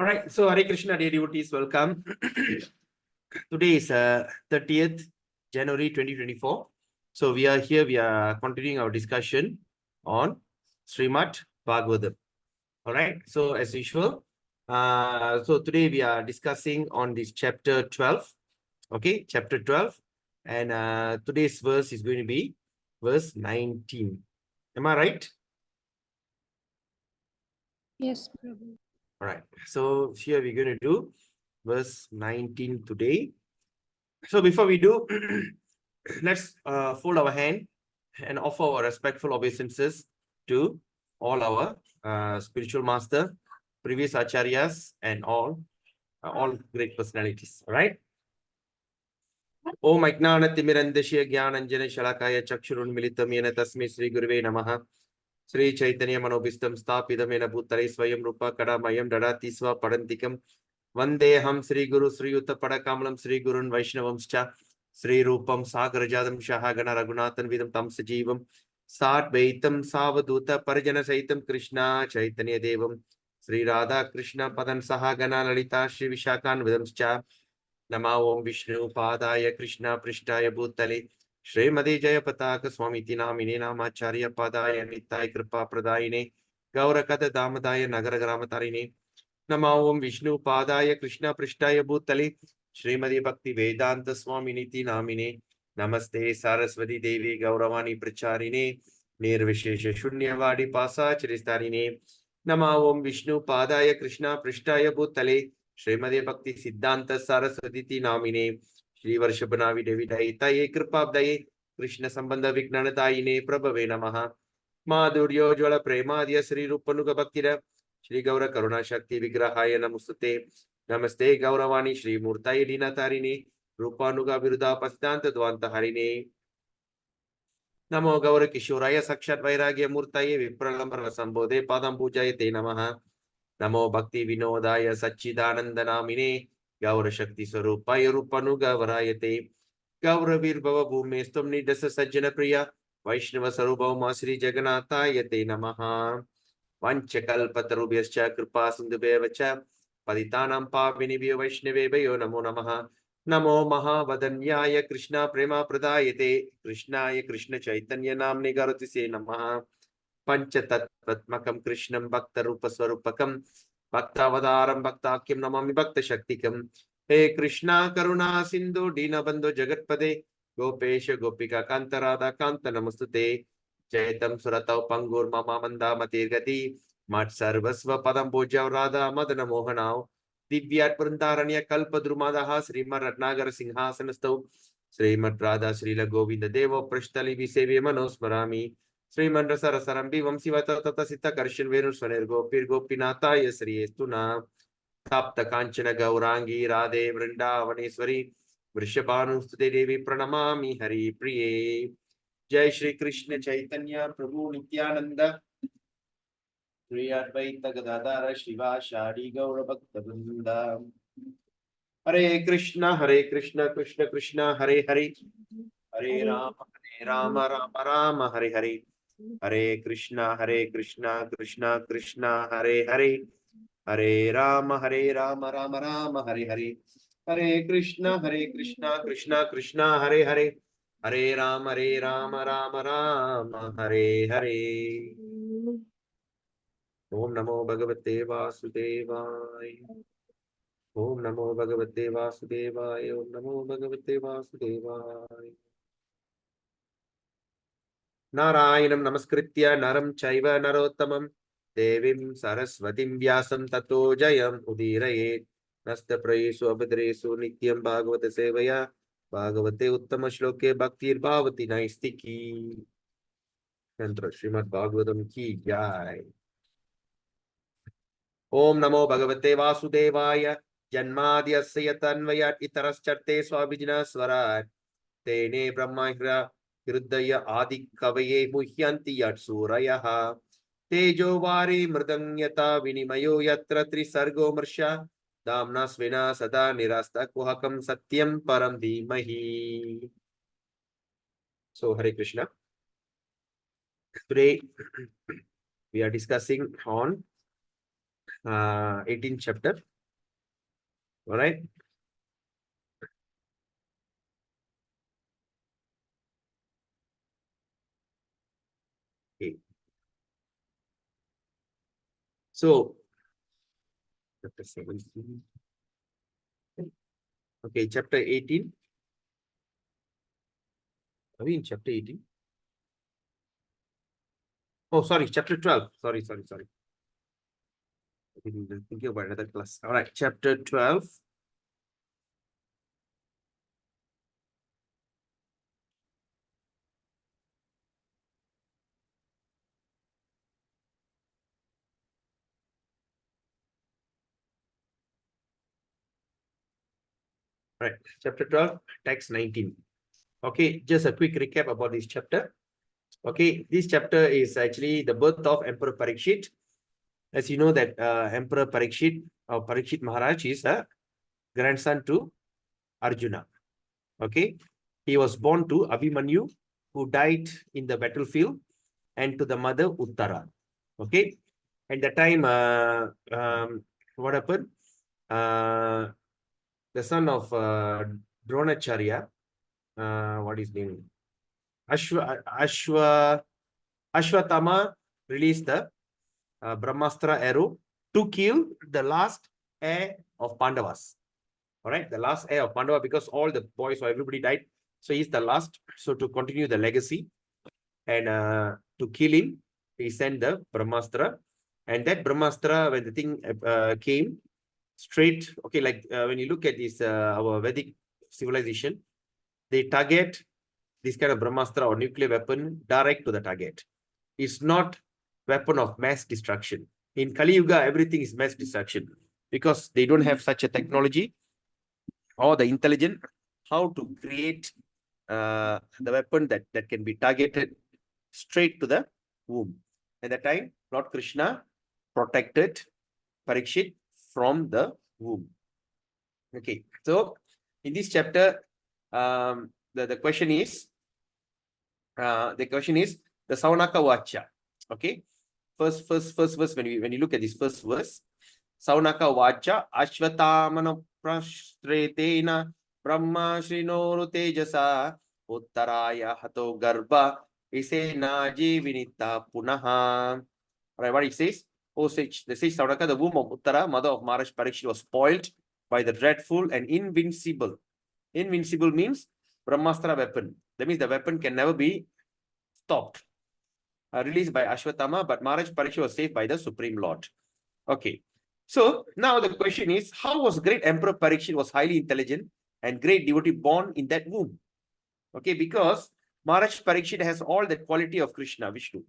All right, so Hare Krishna, dear devotees, welcome. Today is 30th January 2024. So we are here, we are continuing our discussion on Srimad Bhagavatam. All right, so as usual, so today we are discussing on this chapter 12. Okay, chapter 12. And today's verse is going to be verse 19. Am I right? Yes, Prabhu. All right, so here we're going to do verse 19 today. So before we do, let's fold our hand and offer our respectful obeisances to all our spiritual master, previous acharyas, and all great personalities. All right. Om Ajnana-timirandasya Jnananjana Shalakaya Chakshurunmilitam Yena Tasmai Sri Guruve Namaha. Sri Chaitanya Manobhistam Stapidam Yena Bhutale Swayam Rupa Kadamayam Dadati Sva Padantikam Vandeham Sri Guru Sri Yuta Padakamalam Sri Gurun Vaishnavamscha Sri Rupam Sagarajadam Shahagana Raghunathan Vidam Tam Sajivam Sat Vaitam Savaduta Parjana Saitam Krishna Chaitanya Devam Sri Radha Krishna Padan Sahagana Lalita Shri Vishakan Vidamscha Nama Om Vishnu Padaya Krishna Prishtaya Bhutale Srimadi Jaya Pataka Swami Tinamine Namacharya Padaya Nitai Kripa Pradayine Gaurakata Damadaya Nagara Gramatarine Nama Om Vishnu Padaya Krishna Prishtaya Bhutale Srimadi Bhakti Vedanta Swami Niti Namine Namaste Saraswati Devi Gauravani Pracharine Nirvishesha Shunyavadi Pasa Chiristarine Nama Om Vishnu Padaya Krishna Prishtaya Bhutale Srimadi Bhakti Siddhanta Saraswati Namine Shri Varshabhanavi Devi Daitaye Kripabdaye Krishna Sambandha Vignanatayine Prabhave Namaha Madhuryo Jvala Premadya Sri Rupanuga Bhaktira Shri Gaura Karuna Shakti Vigrahaya Namustate Namaste Gauravani Shri Murtaye Dinatarine Rupanuga Viruddha Pastanta Dvanta Harine Namo Gaura Kishoraya Sakshat Vairagya Murtaye Vipralambara Sambodhe Padam Pujaye Te Namaha Namo Bhakti Vinodaya Sachidananda Namine Gaura Shakti Swarupaya Rupanuga Varayate Gaura Virbhava Bhume Stumni Dasa Sajjana Priya Vaishnava Sarubhava Sri Jagannatha Yate Namaha Vanchakalpatarubhyascha Kripa Sindhubheva Patitanam Pavinibhyo Vaishnavebhyo Namo Namaha Namo Mahavadanyaya Krishna Prema Pradayate Krishnaya Krishna Chaitanya Namne Garati Se Namaha Panchatatvatmakam Krishnam Bhakta Rupa Swarupakam Bhaktavadaram Bhaktakyam Namami Bhakta Shaktikam He Krishna Karuna Sindhu Dina Bandhu Jagatpade Gopesha Gopika Kanta Radha Kanta Namastute Jaitam Suratau Pangur Mama Manda Matirgati Mat Sarvasva Padam Bhoja Radha Madana Mohanao Divyat Prantaranya Kalpadrumadaha Srimad Ratnagar Singhasanastau Srimad Radha Srila Govinda Deva Prashtali Visevya Manosmarami Srimad Rasarasarambi Vamsivata Tata Sita Karshan Venu Swaner Gopir Gopinata Yasri Estuna Tapta Kanchana Gaurangi Radhe Vrindavaneshwari Vrishabhanu Sute Devi Pranamami Hari Priye Jai Shri Krishna Chaitanya Prabhu Nityananda Shri Advaita Gadadara Shiva Shadi Gaura Bhakta Vrinda Hare Krishna Krishna Krishna Hare Hare Hare Rama Rama Rama Hare Hare Hare Krishna Krishna Krishna Hare Hare Hare Rama Rama Rama Hare Hare Hare Krishna Krishna Krishna Hare Hare Hare Rama Rama Rama Hare Hare Om Namo Bhagavate Vasudevaya Om Namo Bhagavate Vasudevaya Om Namo Bhagavate Vasudevaya Narayanam Namaskritya Naram Chaiva Narottamam Devim Saraswatim Vyasam Tato Jayam Udirayet Nasta Prayesu Abhadresu Nityam Bhagavata Sevaya Bhagavate Uttama Shloke Bhaktir Bhavati Naistiki Mantra Srimad Bhagavatam Ki Jai Om Namo Bhagavate Vasudevaya Janmadhyasya Tanvayat Itarascharte Swabhijna Swarat Tene Brahmahira Hirudaya Adi Kavaye Muhyanti Yat Surayaha Tejo Vari Mridanyata Vinimayo Yatra Trisargo Marsha Damna Svena Sada Nirasta Kuhakam Satyam Param Dhimahi. So Hare Krishna. Today we are discussing on 18th chapter All right. Okay. So, chapter 17. Okay, chapter 18. Are we in chapter 18? Oh, sorry, chapter 12. Sorry. Thinking about another class. All right, chapter 12. Right, chapter 12, text 19. Okay, just a quick recap about this chapter. Okay, this chapter is actually the birth of Emperor Parikshit. As you know that Emperor Parikshit or Parikshit Maharaj is a grandson to Arjuna. Okay, he was born to Abhimanyu, who died in the battlefield, and to the mother Uttara. Okay, at the time, what happened? The son of Dronacharya, what is his name? Ashwatthama released the Brahmastra arrow to kill the last heir of Pandavas. All right, the last heir of Pandava, because all the boys or everybody died. So he's the last. So to continue the legacy and to kill him, he sent the Brahmastra. And that Brahmastra, when the thing came straight, okay, like when you look at this, our Vedic civilization, they target this kind of Brahmastra or nuclear weapon direct to the target. It's not weapon of mass destruction. In Kali Yuga, everything is mass destruction because they don't have such a technology or the intelligence how to create the weapon that can be targeted straight to the womb. At that time, Lord Krishna protected Parikshit from the womb. Okay, so in this chapter, the question is the Saunaka Vacha. Okay, first verse, when you look at this first verse, Saunaka Vacha Ashvatamana Prashtretena Brahma Shrinoru Tejasa Uttaraya Hato Garbha Isena Jivinita Punaha. Right, what it says? Oh, sage, the sage Saunaka, the womb of Uttara, mother of Maharaj Parikshit, was spoiled by the dreadful and invincible. Invincible means Brahmastra weapon. That means the weapon can never be stopped. Released by Ashwatthama, but Maharaj Parikshit was saved by the Supreme Lord. Okay. So now the question is, how was great Emperor Parikshit was highly intelligent and great devotee born in that womb? Okay, because Maharaj Parikshit has all the quality of Krishna, Vishnu.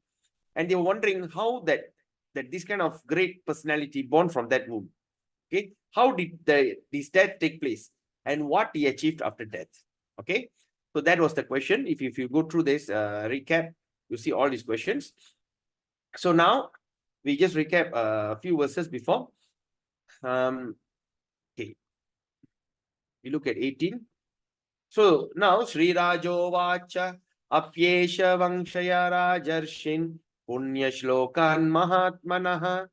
And they were wondering how that this kind of great personality born from that womb. Okay, how did this death take place and what he achieved after death? Okay, so that was the question. If you go through this recap, you see all these questions. So now we just recap a few verses before. Okay, we look at 18. So now Sri Rajo Vacha Apyesha Vangshaya Rajarshin Punya Shlokan Mahatmanaha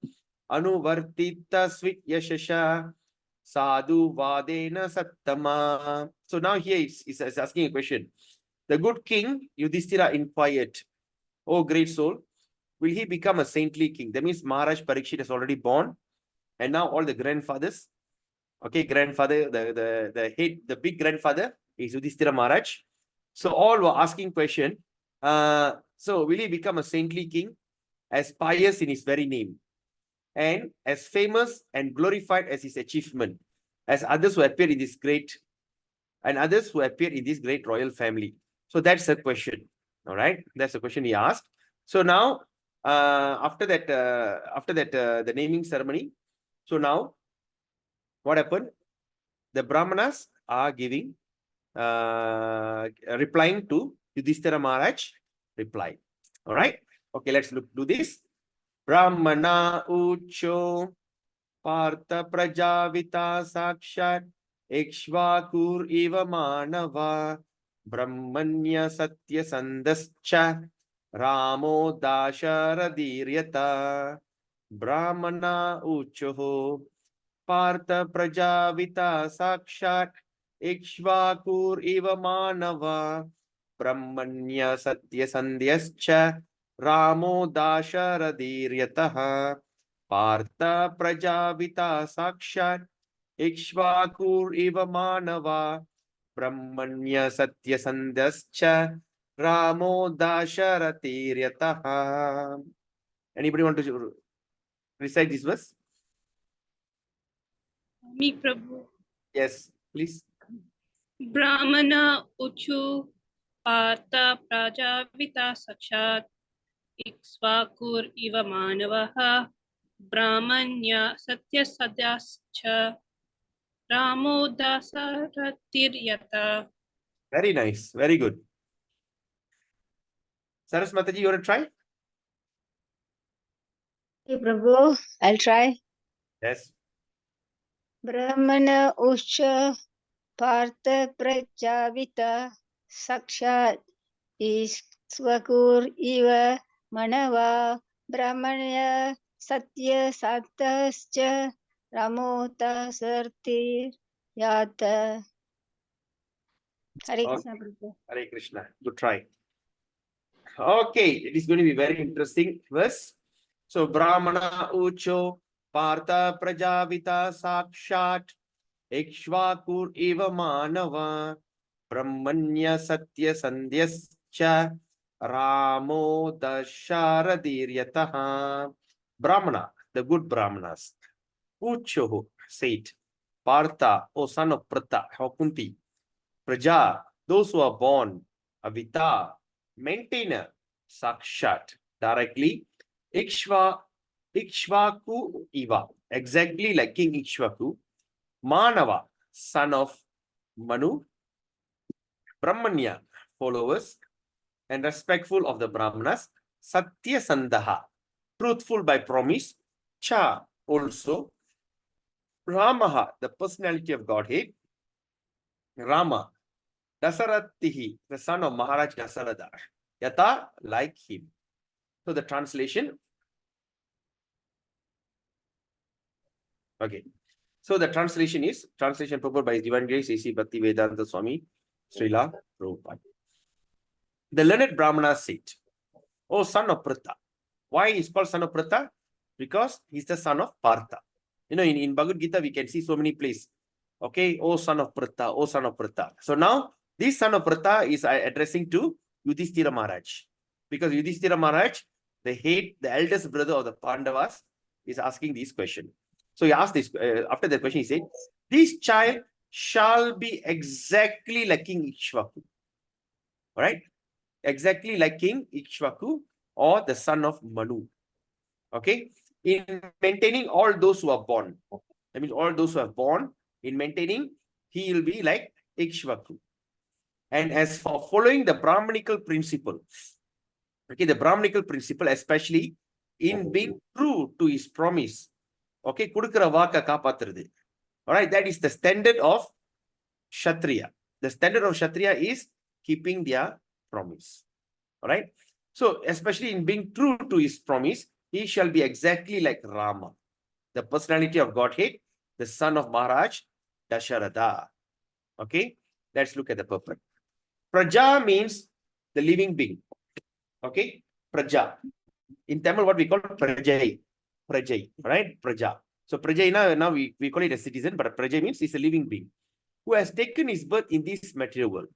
Anuvartita Svit Yashasha Sadhu Vadena Sattama. So now here it's asking a question. The good king Yudhishthira inquired, "Oh great soul, will he become a saintly king?" That means Maharaj Parikshit is already born, and now all the grandfathers, okay, grandfather, the head, the big grandfather is Yudhishthira Maharaj. So all were asking question. So will he become a saintly king, as pious in his very name, and as famous and glorified as his achievement, as others who appear in this great, and others who appear in this great royal family? So that's the question. All right, that's the question he asked. So now, after that, the naming ceremony. So now, what happened? The Brahmanas are giving, replying to Yudhishthira Maharaj reply. All right. Okay, let's do this. Brahmana Ucho Partha Prajavita Sakshat Ikshvakur Iva Manava Brahmanya Satya Sandascha Ramo Dasharadhiryata Brahmana Ucho Partha Prajavita Sakshat Ikshvakur Iva Manava Brahmanya Satya Sandhyascha Ramo Dasharadhiryataha Partha Prajavita Sakshat Ikshvakur Iva Manava Brahmanya Satya Sandhyascha Ramo Dasharadhiryataha. Anybody want to recite this verse? Me, Prabhu. Yes, please. Brahmana Uchu Partha Prajavita Sakshat Ikshvakur Iva Manavaha Brahmanya Satya Sadyascha Ramo Dasarathir Very nice. Very good. Saras Mataji, you want to try? Hey Prabhu, I'll try. Yes. Brahmana Usha Partha Prajavita Sakshat Isvakur Iva Manava Brahmanya Satya Satascha Ramota Sartir Yata. Hare Krishna Prabhu. Hare Krishna. Good try. Okay, it is going to be very interesting verse. So, Brahmana Ucho Partha Prajavita Sakshat Ikshvakur Eva Manava Brahmanya Satya Sandhyascha Ramo Dasharadhiryataha. Brahmana, the good Brahmanas. Ucho said, Partha, O son of Pratha, or Kunti, Praja, those who are born, Avita, maintainer, Sakshat, directly, Ikshvaku Iva, exactly like King Ikshvaku, Manava, son of Manu, Brahmanya, followers, and respectful of the Brahmanas, Satya Sandaha, truthful by promise, Cha, also, Ramaha, the personality of Godhead, Rama, Dasarathihi, the son of Maharaj Dasaratha, Yata, like him. So the translation. Okay. So the translation is, translation proposed by His Divine Grace, A.C. Bhaktivedanta Swami, Srila Prabhupada. The learned Brahmana said, O son of Pratha. Why is called son of Pratha? Because he's the son of Partha. You know, in Bhagavad Gita, we can see so many places. Okay, O son of Pratha, O son of Pratha. So now, this son of Pratha is addressing to Yudhishthira Maharaj. Because Yudhishthira Maharaj, the eldest brother of the Pandavas, is asking this question. So he asked this, after the question, he said, this child shall be exactly like King Ikshvaku. All right? Exactly like King Ikshvaku or the son of Manu. Okay? In maintaining all those who are born. That means all those who are born, in maintaining, he will be like Ikshvaku. And as for following the Brahmanical principle, okay, the Brahmanical principle, especially in being true to his promise, okay, kudukra vaaka kaapathiradhu. All right, that is the standard of Kshatriya. The standard of Kshatriya is keeping their promise. All right. So, especially in being true to his promise, he shall be exactly like Rama, the personality of Godhead, the son of Maharaj Dasharatha. Okay. Let's look at the purport. Praja means the living being. Okay. Praja. In Tamil, what we call Prajai. Prajai. Right? Praja. So, Prajai now we call it a citizen, but Prajai means he's a living being who has taken his birth in this material world.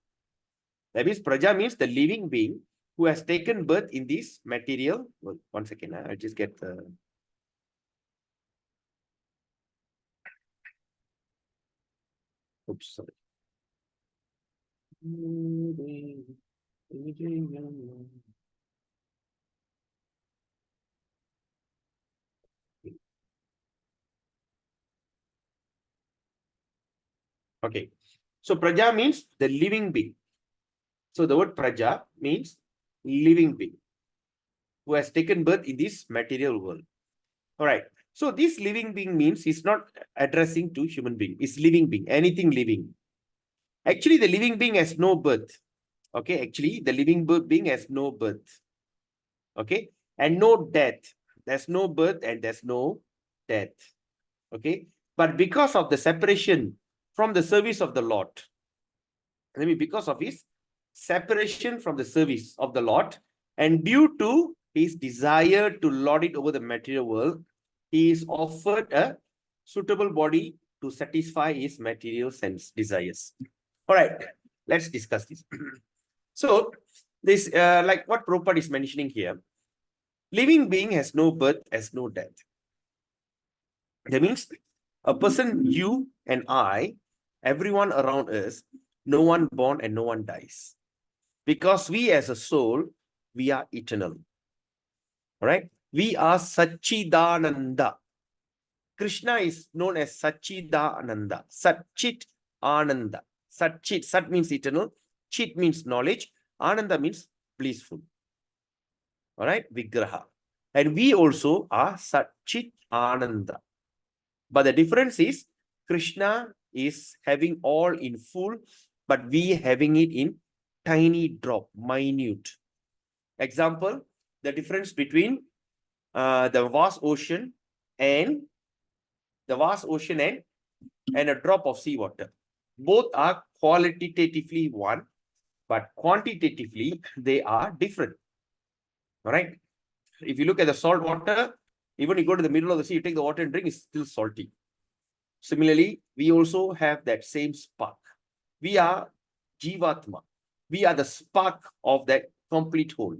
That means Praja means the living being who has taken birth in this material world. One second, I'll just get the... Oops, sorry. Okay. So Praja means the living being. So the word Praja means living being who has taken birth in this material world. All right. So this living being means it's not addressing to human being. It's living being, anything living. Actually, the living being has no birth. Okay. Actually, the living being has no birth. Okay. And no death. There's no birth and there's no death. Okay. But because of the separation from the service of the Lord, because of his separation from the service of the Lord, and due to his desire to lord it over the material world, he is offered a suitable body to satisfy his material sense desires. All right, let's discuss this. So, this, like what Prabhupada is mentioning here, living being has no birth, has no death. That means a person, you and I, everyone around us, no one born and no one dies. Because we as a soul, we are eternal. All right? We are Satchidananda. Krishna is known as Satchidananda. Satchit Ananda. Satchit, Sat means eternal. Chit means knowledge. Ananda means blissful. All right? Vigraha. And we also are Satchit Ananda. But the difference is Krishna is having all in full, but we having it in tiny drop, minute. Example, the difference between the vast ocean and a drop of seawater. Both are qualitatively one, but quantitatively they are different. All right. If you look at the salt water, even you go to the middle of the sea, you take the water and drink, it's still salty. Similarly, we also have that same spark. We are Jivatma. We are the spark of that complete whole.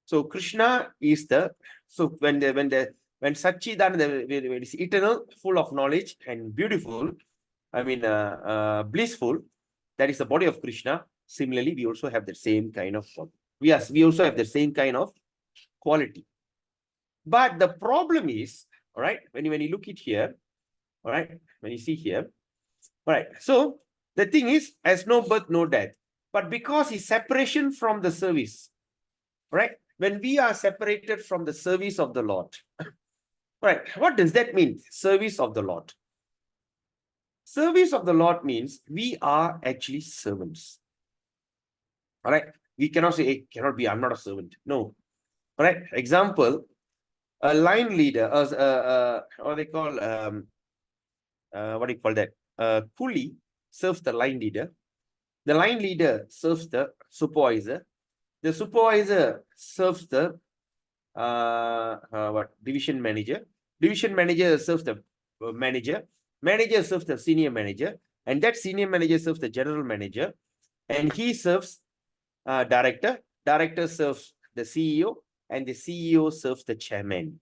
So Krishna is the, so when Satchidananda is eternal, full of knowledge and beautiful, blissful, that is the body of Krishna. Similarly, we also have the same kind of, we also have the same kind of quality. But the problem is, all right, when you look at here, all right, when you see here, all right, so the thing is, as no birth, no death. But because his separation from the service, right? When we are separated from the service of the Lord, right? What does that mean? Service of the Lord. Service of the Lord means we are actually servants. All right. We cannot say, hey, cannot be, I'm not a servant. No. All right. Example, a line leader, what they call, what do you call that? Coolie serves the line leader. The line leader serves the supervisor. The supervisor serves the division manager. Division manager serves the manager. Manager serves the senior manager, and that senior manager serves the general manager, and he serves director. Director serves the CEO, and the CEO serves the chairman.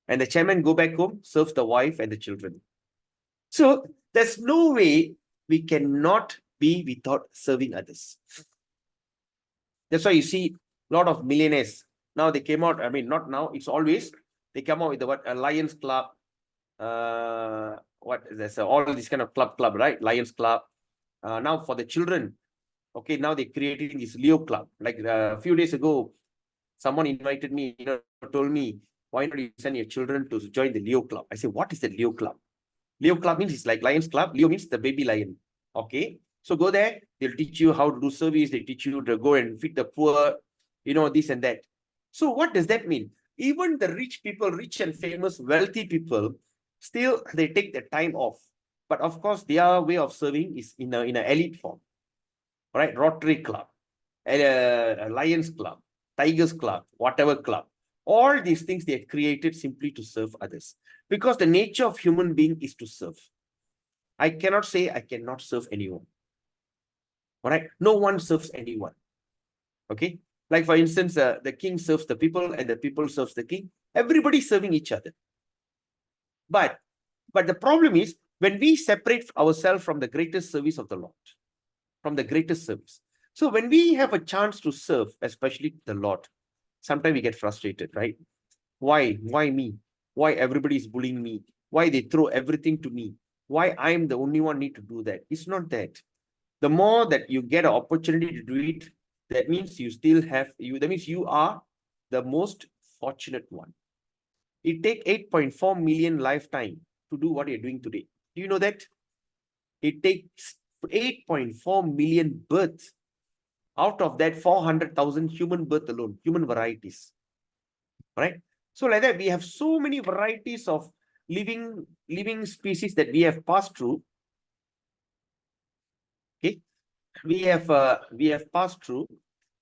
And the chairman go back home, serves the wife and the children. So there's no way we cannot be without serving others. That's why you see a lot of millionaires. Now they came out, not now, it's always, they come out with the a Lions Club, there's all this kind of club, right? Lions Club. Now for the children, okay, now they're creating this Leo Club. Like a few days ago, someone invited me, told me, why not you send your children to join the Leo Club? I said, what is the Leo Club? Leo Club means it's like Lions Club. Leo means the baby lion. Okay. So go there, they'll teach you how to do service, they teach you to go and feed the poor, this and that. So what does that mean? Even the rich people, rich and famous, wealthy people, still they take the time off. But of course, their way of serving is in an elite form. Right? Rotary Club, a Lions Club, Tigers Club, whatever club. All these things they are created simply to serve others. Because the nature of human being is to serve. I cannot say I cannot serve anyone. All right? No one serves anyone. Okay? Like for instance, the king serves the people and the people serves the king. Everybody serving each other. But the problem is when we separate ourselves from the greatest service of the Lord, from the greatest service. So when we have a chance to serve, especially the Lord, sometimes we get frustrated, right? Why? Why me? Why everybody is bullying me? Why they throw everything to me? Why I'm the only one need to do that? It's not that. The more that you get an opportunity to do it, that means you still have that means you are the most fortunate one. It takes 8.4 million lifetime to do what you're doing today. Do you know that? It takes 8.4 million births. Out of that, 400,000 human birth alone, human varieties. Right? So like that, we have so many varieties of living species that we have passed through. Okay, we have passed through,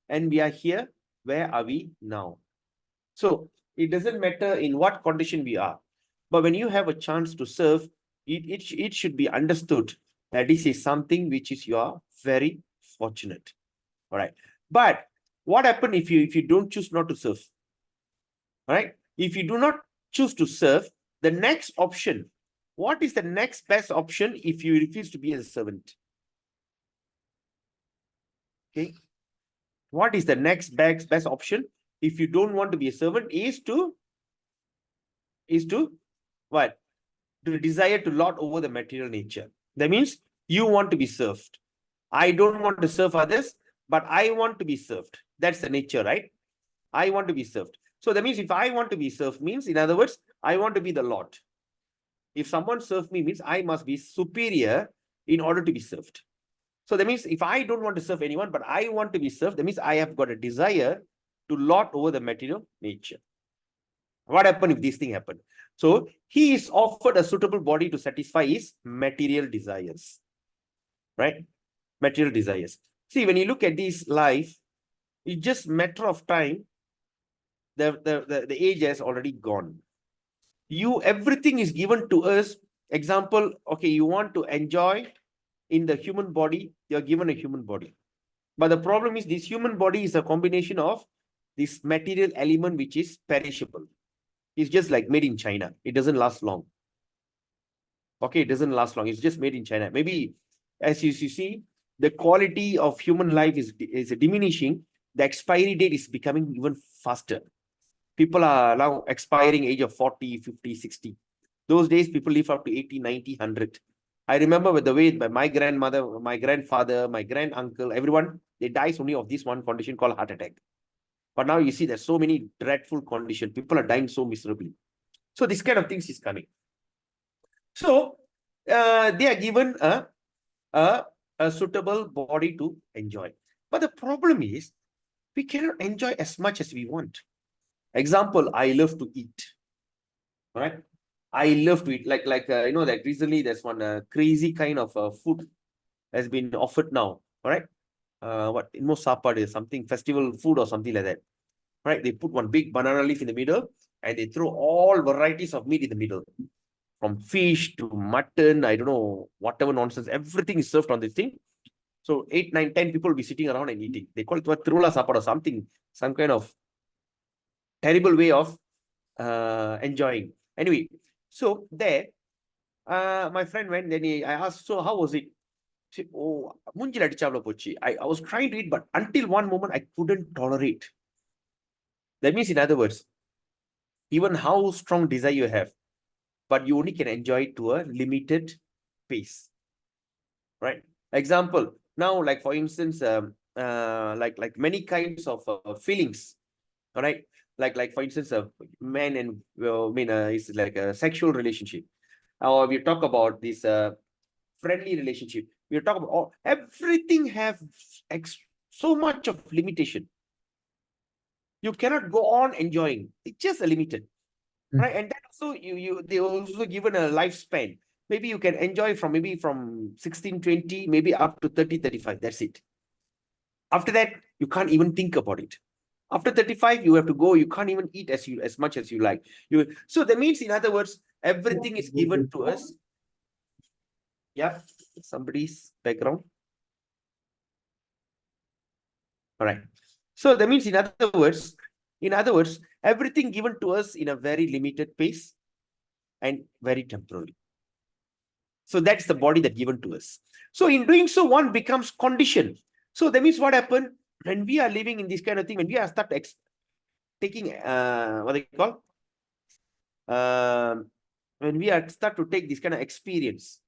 and we are here. Where are we now? So it doesn't matter in what condition we are, but when you have a chance to serve, it should be understood that this is something which is you are very fortunate. All right. But what happens if you don't choose not to serve? All right. If you do not choose to serve, the next option, what is the next best option if you refuse to be a servant? Okay. What is the next best option if you don't want to be a servant is to what? To desire to lord over the material nature. That means you want to be served. I don't want to serve others, but I want to be served. That's the nature, right? I want to be served. So that means if I want to be served means, in other words, I want to be the Lord. If someone serves me means I must be superior in order to be served. So that means if I don't want to serve anyone, but I want to be served, that means I have got a desire to lord over the material nature. What happened if this thing happened? So he is offered a suitable body to satisfy his material desires, right? Material desires. See, when you look at this life, it's just matter of time. The age has already gone. Everything is given to us. Example, okay, you want to enjoy in the human body, you're given a human body. But the problem is this human body is a combination of this material element which is perishable. It's just like made in China. It doesn't last long. Okay, it doesn't last long. It's just made in China. Maybe as you see, the quality of human life is diminishing. The expiry date is becoming even faster. People are now expiring age of 40, 50, 60. Those days, people live up to 80, 90, 100. I remember with the way my grandmother, my grandfather, my granduncle, everyone, they dies only of this one condition called heart attack. But now you see there's so many dreadful conditions. People are dying so miserably. So this kind of things is coming. So they are given a suitable body to enjoy. But the problem is we cannot enjoy as much as we want. Example, I love to eat. All right. I love to eat. Like you know, that recently there's one crazy kind of food has been offered now. All right. What in most sapad is something festival food or something like that. Right. They put one big banana leaf in the middle and they throw all varieties of meat in the middle. From fish to mutton, I don't know, whatever nonsense, everything is served on this thing. So 8, 9, 10 people will be sitting around and eating. They call it what Tirula sapad or something, some kind of terrible way of enjoying. Anyway, so there, my friend went, then I asked, so how was it? She said, oh, I was trying to eat, but until one moment, I couldn't tolerate. That means, in other words, even how strong desire you have, but you only can enjoy it to a limited pace, right? Example, now, like for instance, like many kinds of feelings, all right? Like for instance, man and it's like a sexual relationship. Or we talk about this friendly relationship. We talk about everything have so much of limitation. You cannot go on enjoying. It's just a limited, right? And then also they also given a lifespan. Maybe you can enjoy from 16, 20, maybe up to 30, 35. That's it. After that, you can't even think about it. After 35, you have to go. You can't even eat as much as you like. So that means, in other words, everything is given to us. Yeah, somebody's background. All right. So that means, in other words, everything given to us in a very limited pace and very temporary. So that's the body that given to us. So in doing so, one becomes conditioned. So that means what happened when we are living in this kind of thing, when we are start taking what they call when we are start to take this kind of experience,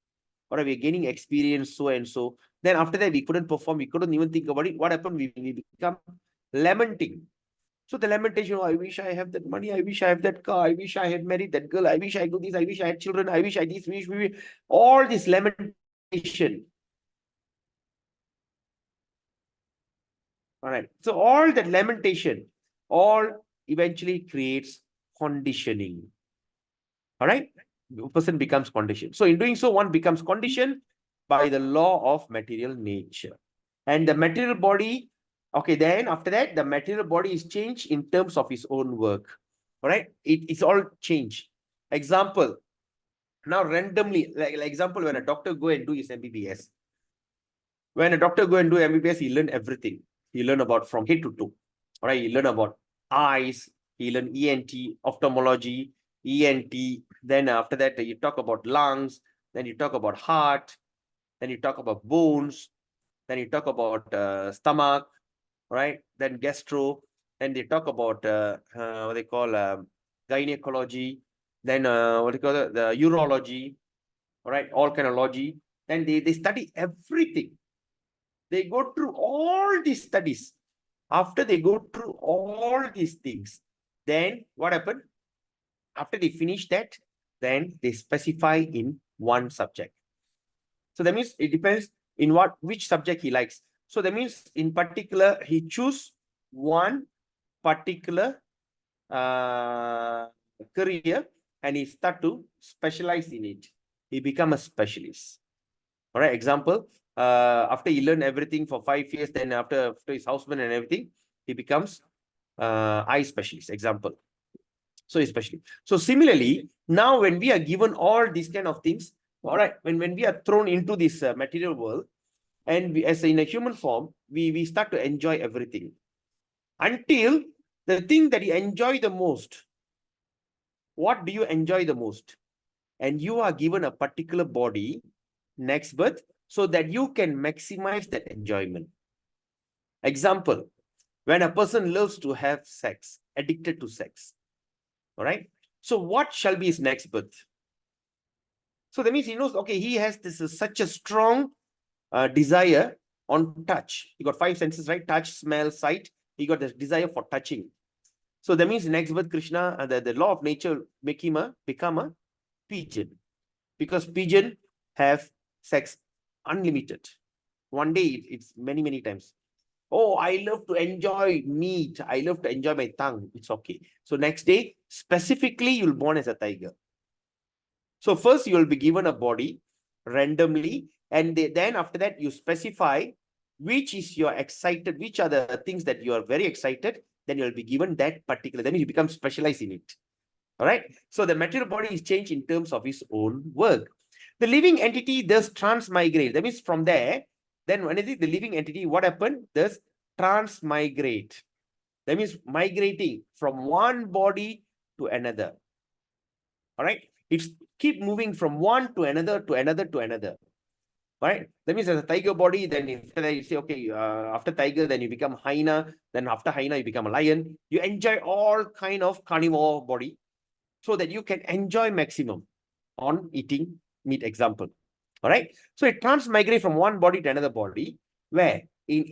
or we are gaining experience so and so, then after that we couldn't perform, we couldn't even think about it. What happened? We become lamenting. So the lamentation, oh, I wish I have that money, I wish I have that car, I wish I had married that girl, I wish I do this, I wish I had children, I wish I this, wish, all this lamentation. All right. So all that lamentation, all eventually creates conditioning. All right. person becomes conditioned. So in doing so, one becomes conditioned by the law of material nature. And the material body, okay, then after that, the material body is changed in terms of its own work. All right, it's all changed. Example, now randomly, like example, when a doctor go and do his MBBS, when a doctor go and do MBBS, he learn everything. He learn about from head to toe. All right, he learn about eyes, he learn ENT, ophthalmology, ENT. Then after that, you talk about lungs. Then you talk about heart. Then you talk about bones. Then you talk about stomach, right? Then gastro. Then they talk about what they call gynecology. Then what they call the urology, all right? All kind of logy. Then they study everything. They go through all these studies. After they go through all these things, then what happened? After they finish that, then they specify in one subject. So that means it depends in which subject he likes. So that means in particular, he choose one particular career and he start to specialize in it. He become a specialist. All right, example, after he learn everything for 5 years, then after his husband and everything, he becomes eye specialist, example. So especially. So similarly, now when we are given all these kind of things, all right, when we are thrown into this material world, and we, as in a human form, we start to enjoy everything. Until the thing that you enjoy the most, what do you enjoy the most? And you are given a particular body next birth so that you can maximize that enjoyment. Example, when a person loves to have sex, addicted to sex, all right? So what shall be his next birth? So that means he knows, okay, he has this such a strong desire on touch. He got 5 senses, right? Touch, smell, sight. He got this desire for touching. So that means next birth, Krishna, the law of nature make him become a pigeon. Because pigeon have sex unlimited. One day it's many, many times. Oh, I love to enjoy meat. I love to enjoy my tongue. It's okay. So next day, specifically, you'll born as a tiger. So first, you'll be given a body randomly. And then after that, you specify which is you're excited, which are the things that you are very excited. Then you'll be given that particular, then you become specialized in it. All right. So the material body is changed in terms of its own work. The living entity does transmigrate. That means from there, then when it is the living entity, what happened? Does transmigrate. That means migrating from one body to another. All right. It's keep moving from one to another to another to another. Right? That means as a tiger body, then after that you say, okay, after tiger, then you become hyena. Then after hyena, you become a lion. You enjoy all kind of carnivore body so that you can enjoy maximum on eating meat, example. All right. So it transmigrates from one body to another body, where in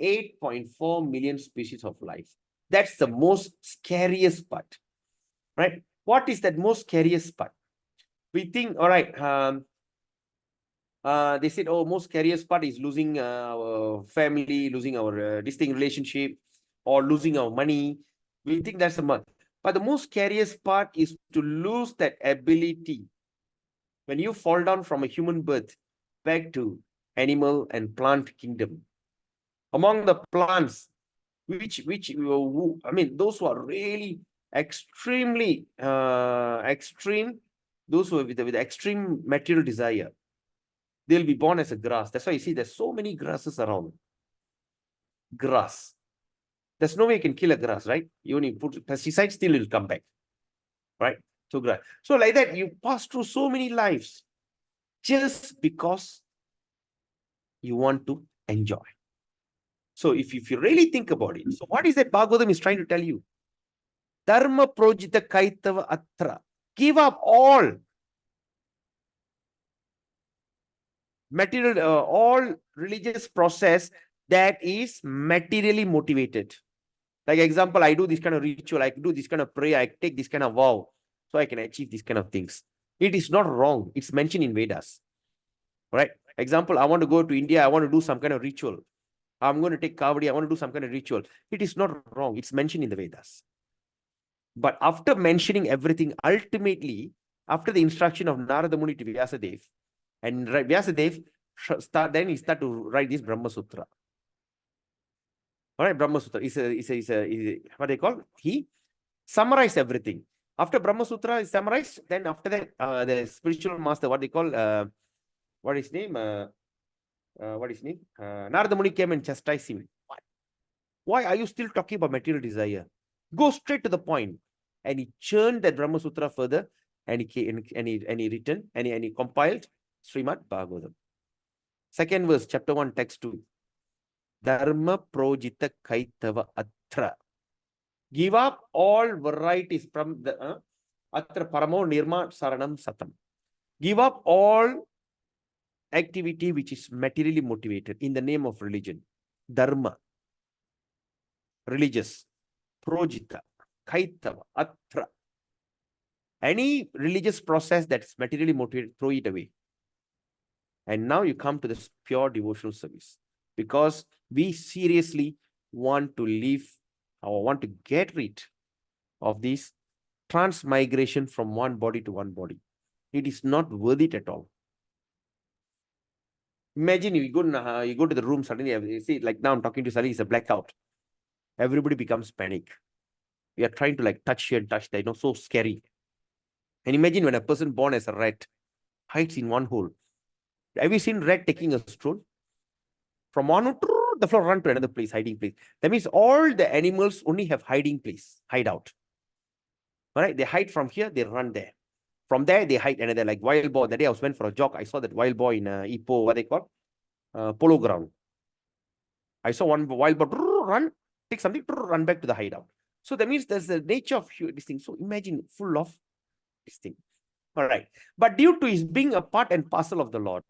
8.4 million species of life. That's the most scariest part. Right? What is that most scariest part? We think, all right, they said, oh, most scariest part is losing our family, losing our distinct relationship, or losing our money. We think that's a month. But the most scariest part is to lose that ability. When you fall down from a human birth back to animal and plant kingdom. Among the plants, I mean, those who are really extremely extreme, those who are with extreme material desire, they'll be born as a grass. That's why you see there's so many grasses around. Grass. There's no way you can kill a grass, right? You only put pesticides, still it'll come back. Right? So grass. So like that, you pass through so many lives just because you want to enjoy. So if you really think about it, so what is that Bhagavatam is trying to tell you? Dharma projita kaitava atra. Give up all material, all religious process that is materially motivated. Like example, I do this kind of ritual, I do this kind of prayer, I take this kind of vow, so I can achieve these kind of things. It is not wrong. It's mentioned in Vedas. Right? Example, I want to go to India, I want to do some kind of ritual. I'm going to take Kavadi, I want to do some kind of ritual. It is not wrong. It's mentioned in the Vedas. But after mentioning everything, ultimately, after the instruction of Narada Muni to Vyasadeva, and Vyasadeva then he start to write this Brahma Sutra. All right, Brahma Sutra is what they call, he summarized everything. After Brahma Sutra is summarized, then after that, the spiritual master, what they call, what is his name? Narada Muni came and chastised him. Why are you still talking about material desire? Go straight to the point. And he churned that Brahma Sutra further, and he came, and he written, and he compiled Srimad Bhagavatam. Second verse, chapter 1, text 2. Dharma projita kaitava atra. Give up all varieties from the atra paramo nirma saranam satam. Give up all activity which is materially motivated in the name of religion. Dharma, religious, projita, kaitava, atra. Any religious process that's materially motivated, throw it away. And now you come to this pure devotional service, because we seriously want to live or want to get rid of this transmigration from one body to one body. It is not worth it at all. Imagine you go to the room, suddenly you see, like now I'm talking to Sally, it's a blackout. Everybody becomes panic. We are trying to like touch here and touch there, so scary. And imagine when a person born as a rat hides in one hole. Have you seen rat taking a stroll? From one hole, the floor run to another place, hiding place. That means all the animals only have hiding place, hideout. All right, they hide from here, they run there. From there, they hide another, like wild boar. That day I went for a jog. I saw that wild boar in Ipoh, what they call, polo ground. I saw one wild boar run, take something, run back to the hideout. So that means there's the nature of this thing. So imagine full of this thing. All right. But due to his being a part and parcel of the Lord,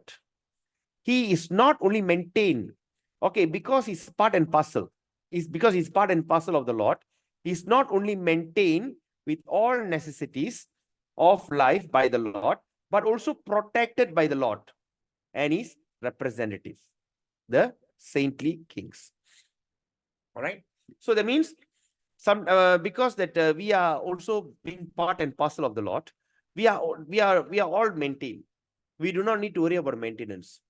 he is not only maintained, okay, because he's part and parcel, because he's part and parcel of the Lord, he's not only maintained with all necessities of life by the Lord, but also protected by the Lord and his representative, the saintly kings. All right. So that means because that we are also being part and parcel of the Lord, we are all maintained. We do not need to worry about maintenance.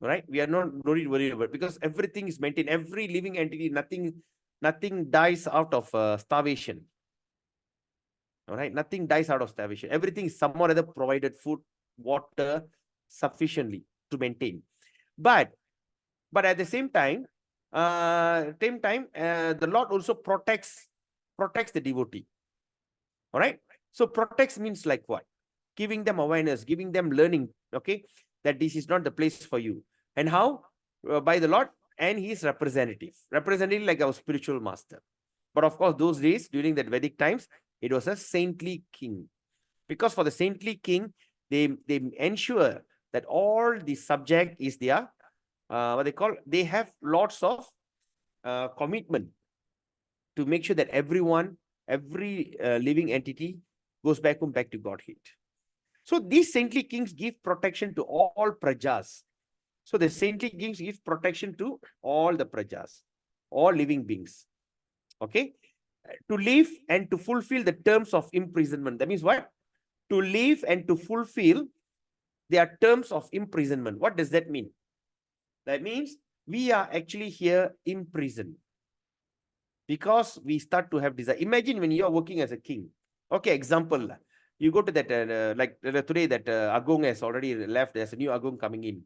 All right, we are not need to worry about, because everything is maintained. Every living entity, nothing dies out of starvation. All right, nothing dies out of starvation. Everything is some or other provided food, water sufficiently to maintain. But at the same time, the Lord also protects the devotee. All right. So protects means like what? Giving them awareness, giving them learning. Okay, that this is not the place for you. And how? By the Lord and his representative like our spiritual master. But of course, those days during that Vedic times, it was a saintly king, because for the saintly king, they ensure that all the subject is their what they call, they have lots of commitment to make sure that every living entity goes back home, back to Godhead. So these saintly kings give protection to all prajas. So the saintly kings give protection to all the prajas, all living beings. Okay, to live and to fulfill the terms of imprisonment. That means what? To live and to fulfill their terms of imprisonment. What does that mean? That means we are actually here imprisoned because we start to have desire. Imagine when you are working as a king. Okay, example, you go to that, like today that Agong has already left. There's a new Agong coming in.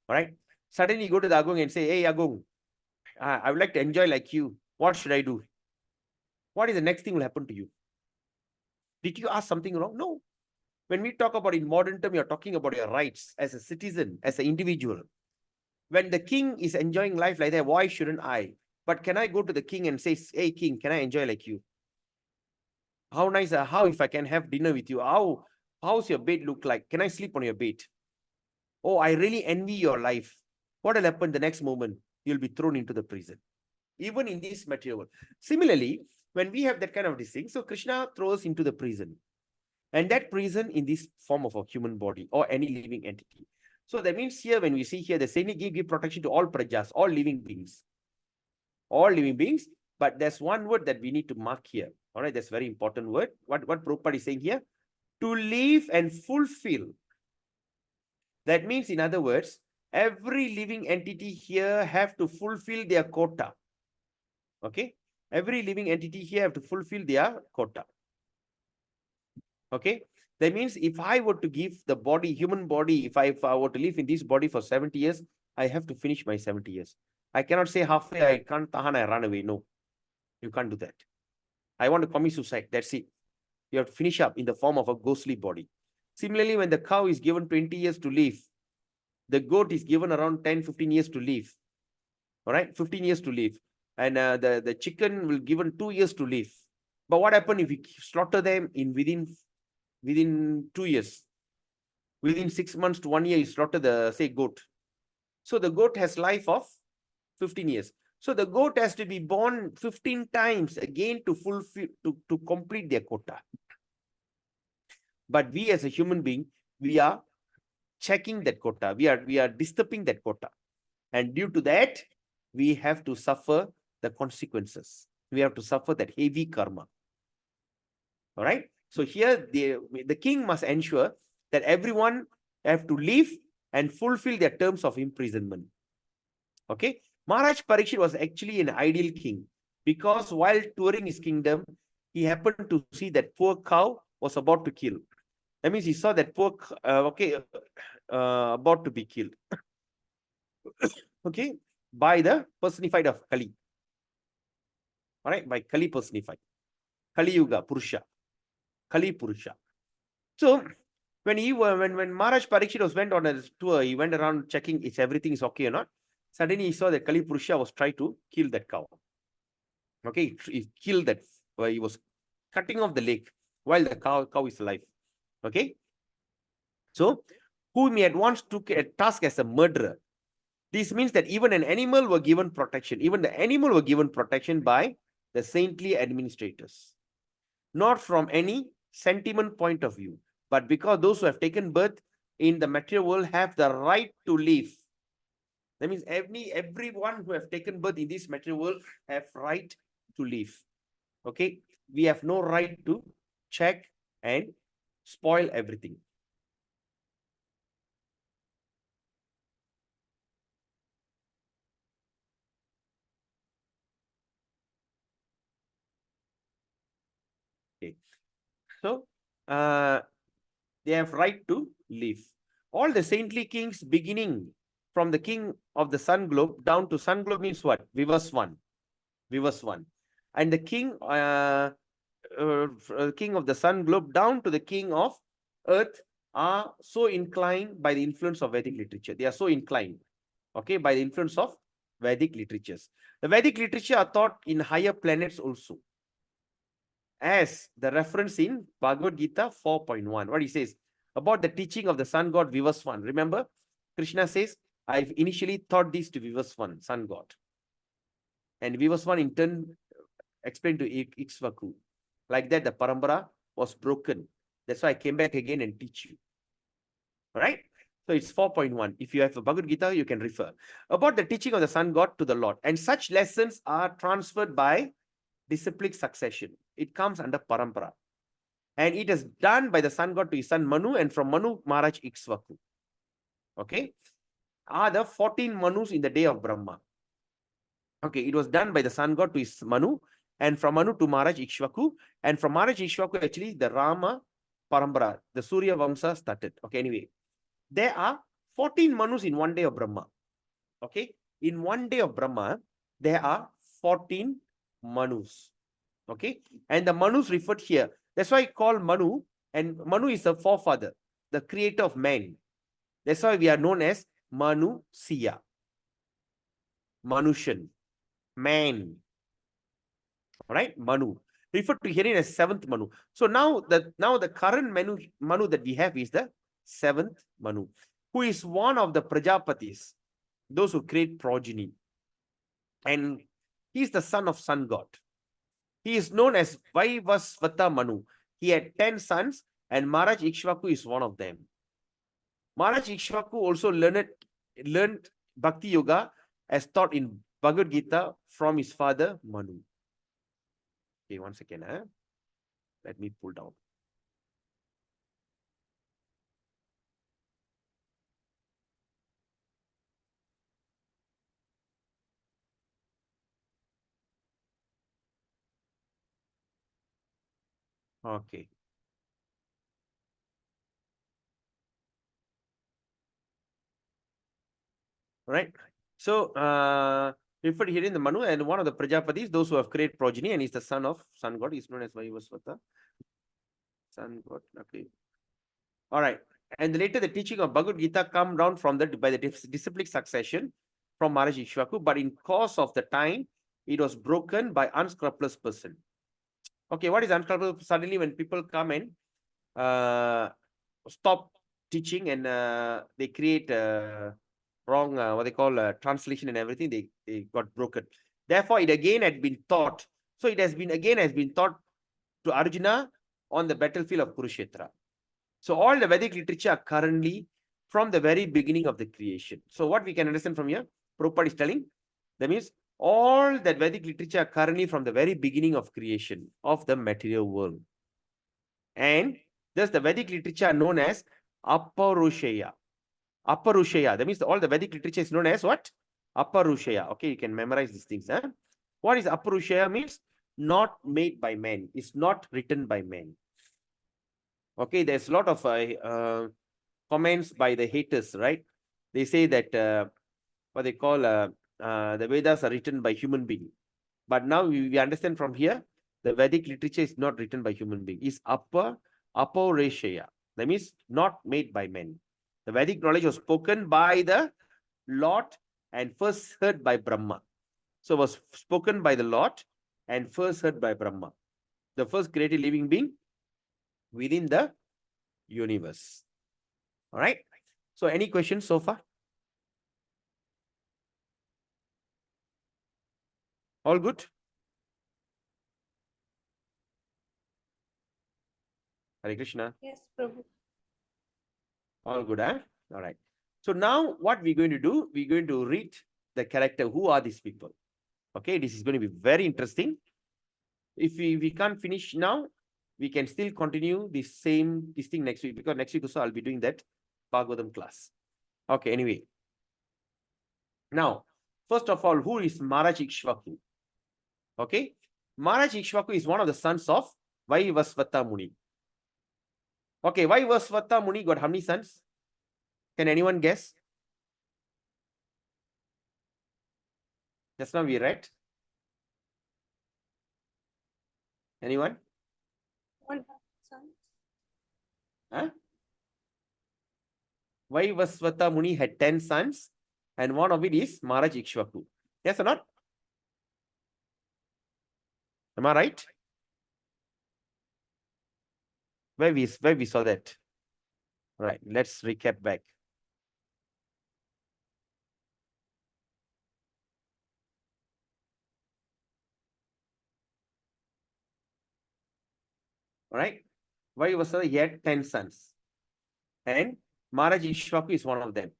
All right. Suddenly you go to the Agong and say, hey, Agong, I would like to enjoy like you. What should I do? What is the next thing will happen to you? Did you ask something wrong? No. When we talk about in modern term, you're talking about your rights as a citizen, as an individual. When the king is enjoying life like that, why shouldn't I? But can I go to the king and say, hey, king, can I enjoy like you? How nice, how if I can have dinner with you? How's your bed look like? Can I sleep on your bed? Oh, I really envy your life. What will happen the next moment? You'll be thrown into the prison. Even in this material world. Similarly, when we have that kind of this thing, so Krishna throws into the prison. And that prison in this form of a human body or any living entity. So that means here, when we see here, the saintly give protection to all prajas, all living beings. All living beings. But there's one word that we need to mark here. All right, that's very important word. What Prabhupada is saying here? to live and fulfill. That means, in other words, every living entity here have to fulfill their quota. Okay, every living entity here have to fulfill their quota. Okay, that means if I were to give the body, human body, if I were to live in this body for 70 years, I have to finish my 70 years. I cannot say halfway, I can't tahan, I run away. No, you can't do that. I want to commit suicide. That's it. You have to finish up in the form of a ghostly body. Similarly, when the cow is given 20 years to live, the goat is given around 10, 15 years to live. All right, 15 years to live. And the chicken will given 2 years to live. But what happens if we slaughter them in within 2 years? Within 6 months to 1 year, you slaughter the, say, goat. So the goat has life of 15 years. So the goat has to be born 15 times again to fulfill, to complete their quota. But we as a human being, we are checking that quota. We are disturbing that quota. And due to that, we have to suffer the consequences. We have to suffer that heavy karma. All right. So here the king must ensure that everyone have to live and fulfill their terms of imprisonment. Okay. Maharaj Parikshit was actually an ideal king because while touring his kingdom, he happened to see that poor cow was about to kill. That means he saw that poor, about to be killed. Okay, by the personified of Kali. All right, by Kali personified. Kali Yuga, Purusha. Kali Purusha. So when Maharaj Parikshit went on a tour, he went around checking if everything is okay or not. Suddenly he saw that Kali Purusha was trying to kill that cow. Okay, he killed that. He was cutting off the leg while the cow is alive. Okay. So, whom he at once took a task as a murderer. This means that even an animal were given protection. Even the animal were given protection by the saintly administrators. Not from any sentiment point of view, but because those who have taken birth in the material world have the right to live. That means everyone who have taken birth in this material world have right to live. Okay, we have no right to check and spoil everything. Okay, so they have right to live. All the saintly kings, beginning from the king of the sun globe down to sun globe means what? Vivaswan. Vivaswan. And the king of the sun globe down to the king of earth are so inclined by the influence of Vedic literature. They are so inclined, okay, by the influence of Vedic literatures. The Vedic literature are taught in higher planets also. As the reference in Bhagavad Gita 4.1, what he says about the teaching of the sun god Vivaswan. Remember, Krishna says, I've initially thought this to Vivaswan, sun god. And Vivaswan in turn explained to Ikshvaku. Like that, the parambara was broken. That's why I came back again and teach you. All right? So it's 4.1. If you have a Bhagavad Gita, you can refer. About the teaching of the sun god to the Lord. And such lessons are transferred by disciplic succession. It comes under parampara. And it is done by the sun god to his son Manu, and from Manu, Maharaj Ikshvaku. Okay? Are the 14 Manus in the day of Brahma. Okay, it was done by the sun god to his Manu, and from Manu to Maharaj Ikshvaku, and from Maharaj Ikshvaku, actually, the Rama Parambara, the Surya Vamsa started. Okay, anyway, there are 14 Manus in one day of Brahma. Okay, in one day of Brahma, there are 14 Manus. Okay, and the Manus referred here. That's why I call Manu, and Manu is the forefather, the creator of man. That's why we are known as Manusiya. Manushan. Man. All right, Manu. Referred to herein as seventh Manu. So now the current Manu that we have is the seventh Manu, who is one of the Prajapatis, those who create progeny. And he is the son of sun god. He is known as Vaivasvata Manu. He had 10 sons, and Maharaj Ikshvaku is one of them. Maharaj Ikshvaku also learned Bhakti Yoga as taught in Bhagavad Gita from his father Manu. Okay, one second. Let me pull down. Okay. Right. So, referred here in the Manu, and one of the Prajapatis, those who have created progeny, and is the son of sun god, is known as Vaivasvata. Sun god. Okay. All right. And later the teaching of Bhagavad Gita come down from the by the disciplic succession from Maharaj Ikshvaku, but in course of the time, it was broken by unscrupulous person. Okay, what is unscrupulous? Suddenly, when people come and stop teaching and they create wrong what they call translation and everything, they got broken. Therefore, it again had been taught. So it has been taught to Arjuna on the battlefield of Kurukshetra. So all the Vedic literature are currently from the very beginning of the creation. So what we can understand from here, Prabhupada is telling, that means all that Vedic literature are currently from the very beginning of creation of the material world. And thus the Vedic literature are known as Aparushaya. Aparushaya. That means all the Vedic literature is known as what? Aparushaya. Okay, you can memorize these things. Huh? What is Aparushaya means? Not made by men. It's not written by men. Okay, there's a lot of comments by the haters, right? They say that what they call the Vedas are written by human beings. But now we understand from here, the Vedic literature is not written by human beings. It's Aparushaya. That means not made by men. The Vedic knowledge was spoken by the Lord and first heard by Brahma. So it was spoken by the Lord and first heard by Brahma, the first created living being within the universe. All right. So any questions so far? All good? Hare Krishna. Yes, Prabhu. All good, huh? All right. So now what we're going to do, we're going to read the character. Who are these people? Okay, this is going to be very interesting. If we can't finish now, we can still continue this thing next week, because next week also I'll be doing that Bhagavatam class. Okay, anyway. Now, first of all, who is Maharaj Ikshvaku? Okay, Maharaj Ikshvaku is one of the sons of Vaivasvata Muni. Okay, Vaivasvata Muni got how many sons? Can anyone guess? Just now we read. Anyone? One son. Huh? Vaivasvata Muni had 10 sons, and one of it is Maharaj Ikshvaku. Yes or not? Am I right? Where we saw that? Right. Let's recap back. All right. Vaivasvata, he had 10 sons, and Maharaj Ikshvaku is one of them.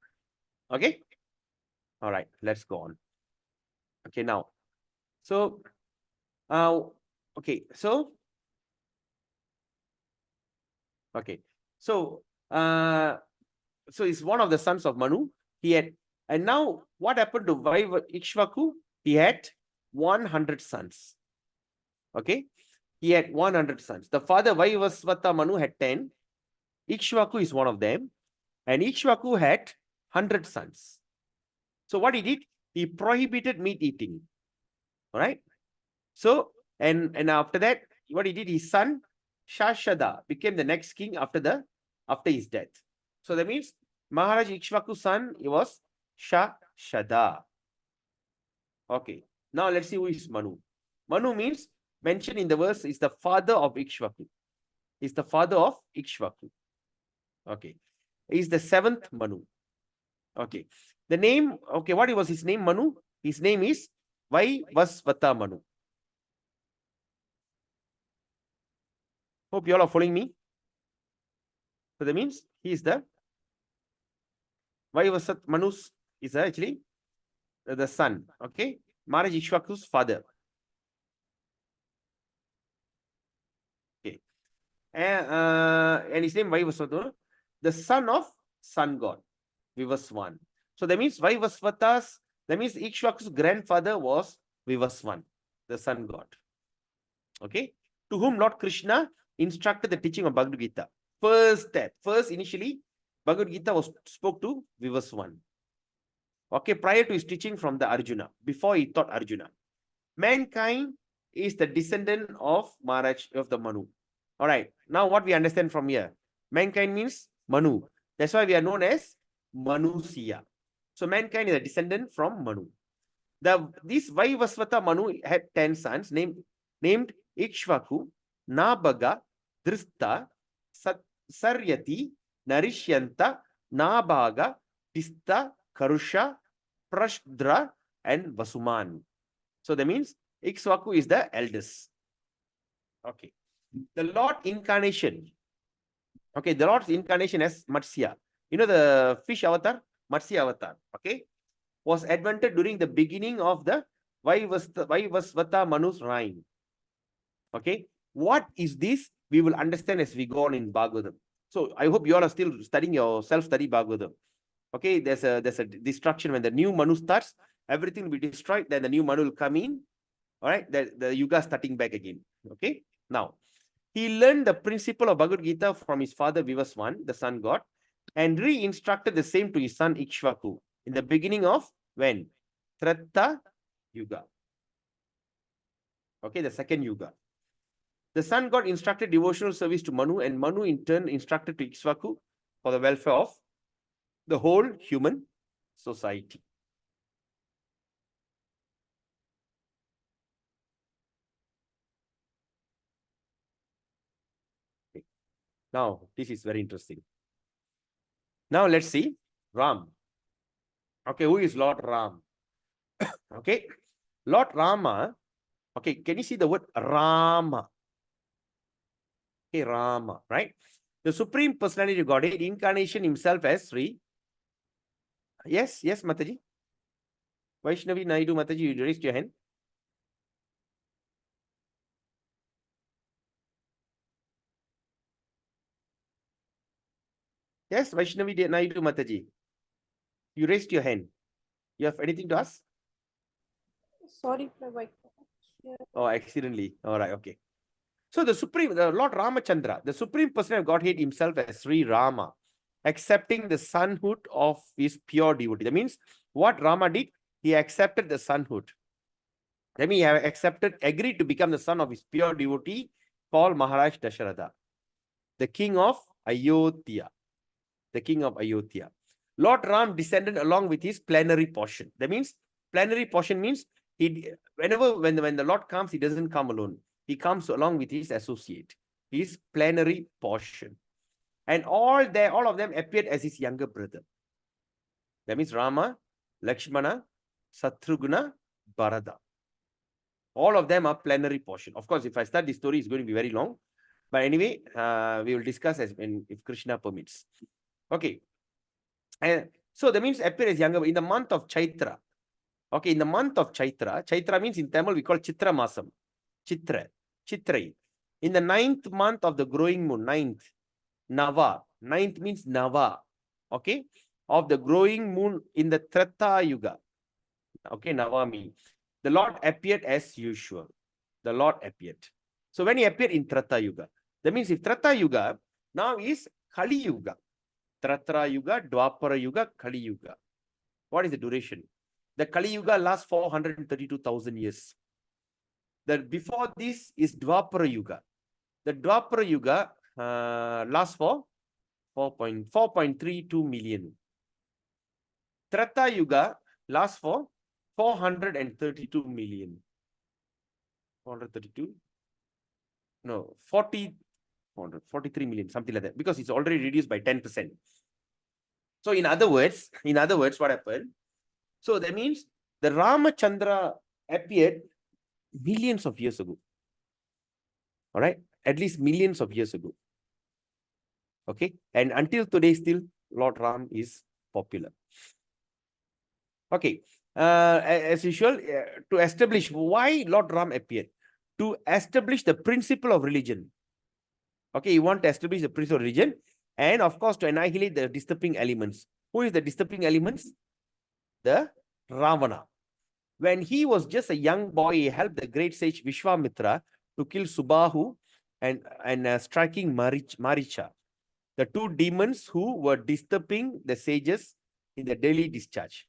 Okay. All right. Let's go on. Okay. Now, so, okay. So, okay. So, so he's one of the sons of Manu. He had, and now what happened to Ikshvaku? He had 100 sons. Okay. He had 100 sons. The father Vaivasvata Manu had 10. Ikshvaku is one of them. And Ikshvaku had 100 sons. So what he did? He prohibited meat eating. All right. So, and after that, what he did, his son Shashada became the next king after his death. So that means Maharaj Ikshvaku's son, he was Shashada. Okay. Now let's see who is Manu. Manu means, mentioned in the verse, is the father of Ikshvaku. Is the father of Ikshvaku. Okay. He's the 7th Manu. Okay. The name, okay, what was his name, Manu? His name is Vaivasvata Manu. Hope you all are following me. So that means he is the Vaivasvat Manu is actually the son. Okay. Maharaj Ikshvaku's father. Okay. And his name Vaivasvata, the son of sun god, Vivaswan. So that means Vaivasvata's, that means Ikshvaku's grandfather was Vivaswan, the sun god. Okay. To whom Lord Krishna instructed the teaching of Bhagavad Gita. First step. First, initially, Bhagavad Gita was spoke to Vivaswan. Okay, prior to his teaching from the Arjuna, before he taught Arjuna. Mankind is the descendant of Maharaj, of the Manu. All right. Now what we understand from here, mankind means Manu. That's why we are known as Manusia. So mankind is a descendant from Manu. This Vaivasvata Manu had 10 sons named Ikshvaku, Nabaga, Drista, Saryati, Narishyanta, Nabaga, Tista, Karusha, Prashdra, and Vasuman. So that means Ikshvaku is the eldest. Okay. The Lord incarnation. Okay, the Lord's incarnation as Matsya. You know the fish avatar? Matsya avatar. Okay. Was advented during the beginning of the Vaivasvata Manu's reign. Okay. What is this? We will understand as we go on in Bhagavatam. So I hope you all are still studying your self-study Bhagavatam. Okay, there's a destruction when the new Manu starts, everything will be destroyed, then the new Manu will come in. All right, the Yuga starting back again. Okay, now he learned the principle of Bhagavad Gita from his father Vivaswan, the sun god, and re-instructed the same to his son Ikshvaku in the beginning of when? Treta Yuga. Okay, the second Yuga. The sun god instructed devotional service to Manu, and Manu in turn instructed to Ikshvaku for the welfare of the whole human society. Okay. Now, this is very interesting. Now, let's see Ram. Okay, who is Lord Ram? Okay, Lord Rama. Okay, can you see the word Rama? Okay, Rama, right? The Supreme Personality of Godhead, incarnation himself as Sri. Yes, yes, Mataji. Vaishnavi Naidu Mataji, you raised your hand. Yes, Vaishnavi Naidu Mataji. You raised your hand. You have anything to ask? Sorry, Prabhu. I can't hear. Oh, accidentally. All right, okay. So the Lord Ramachandra, the Supreme Personality of Godhead himself as Sri Rama, accepting the sonhood of his pure devotee. That means what Rama did, he accepted the sonhood. That means he agreed to become the son of his pure devotee called Maharaj Dasharatha, the king of Ayodhya. The king of Ayodhya. Lord Ram descended along with his plenary portion. That means plenary portion means when the Lord comes, he doesn't come alone. He comes along with his associate, his plenary portion. And all of them appeared as his younger brother. That means Rama, Lakshmana, Satrughna, Bharata. All of them are plenary portion. Of course, if I start this story, it's going to be very long. But anyway, we will discuss if Krishna permits. Okay. And so that means appear as younger in the month of Chaitra. Okay, in the month of Chaitra. Chaitra means in Tamil we call Chitra Masam. Chitrai. In the 9th month of the growing moon, 9th, Nava. 9th means Nava. Okay, of the growing moon in the Treta Yuga. Okay, Navami. The Lord appeared as usual. The Lord appeared. So when he appeared in Treta Yuga, that means if Treta Yuga now is Kali Yuga. Treta Yuga, Dwapara Yuga, Kali Yuga. What is the duration? The Kali Yuga lasts 432,000 years. Before this is Dwapara Yuga. The Dwapara Yuga lasts for 4.32 million. Treta Yuga lasts for 432 million. 432? No, 43 million, something like that, because it's already reduced by 10%. So in other words, what happened? So that means the Ramachandra appeared millions of years ago. All right, at least millions of years ago. Okay, and until today, still Lord Ram is popular. Okay, as usual, to establish why Lord Ram appeared, to establish the principle of religion. Okay, you want to establish the principle of religion, and of course to annihilate the disturbing elements. Who is the disturbing elements? The Ravana. When he was just a young boy, he helped the great sage Vishwamitra to kill Subahu and striking Maricha, the two demons who were disturbing the sages in the daily discharge.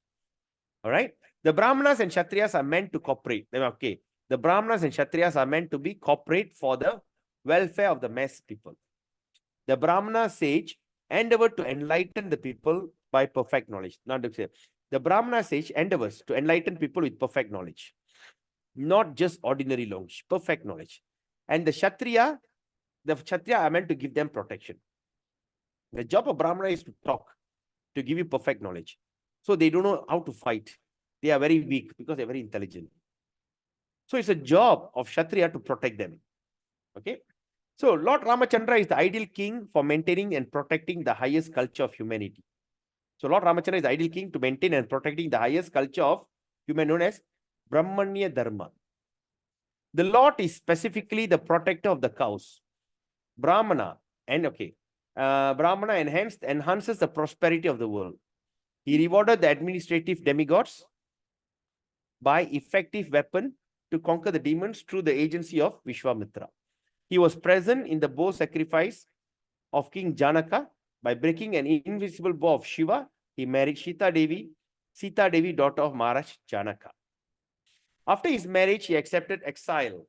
All right. The Brahmanas and Kshatriyas are meant to cooperate. Okay. The Brahmanas and Kshatriyas are meant to be cooperate for the welfare of the mass people. The Brahmana sage endeavored to enlighten the people by perfect knowledge. Not to say, the Brahmana sage endeavors to enlighten people with perfect knowledge, not just ordinary knowledge, perfect knowledge. And the Kshatriya are meant to give them protection. The job of Brahmana is to talk, to give you perfect knowledge. So they don't know how to fight. They are very weak because they're very intelligent. So it's a job of Kshatriya to protect them. Okay. So Lord Ramachandra is the ideal king for maintaining and protecting the highest culture of humanity. So Lord Ramachandra is the ideal king to maintain and protecting the highest culture of human known as Brahmanya Dharma. The Lord is specifically the protector of the cows. Brahmana enhances the prosperity of the world. He rewarded the administrative demigods by effective weapon to conquer the demons through the agency of Vishwamitra. He was present in the bow sacrifice of King Janaka. By breaking an invisible bow of Shiva, he married Sita Devi, daughter of Maharaj Janaka. After his marriage, he accepted exile.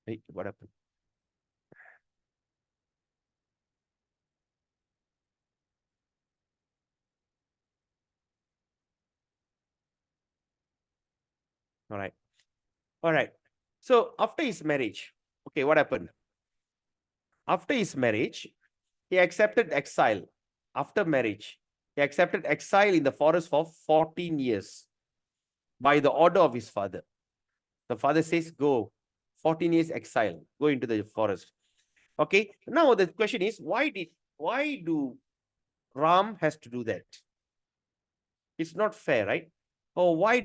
Wait, what happened? All right. All right. So after his marriage, okay, what happened? After his marriage, he accepted exile. After marriage, he accepted exile in the forest for 14 years by the order of his father. The father says, go, 14 years exile, go into the forest. Okay, now the question is, why do Ram has to do that? It's not fair, right? Or why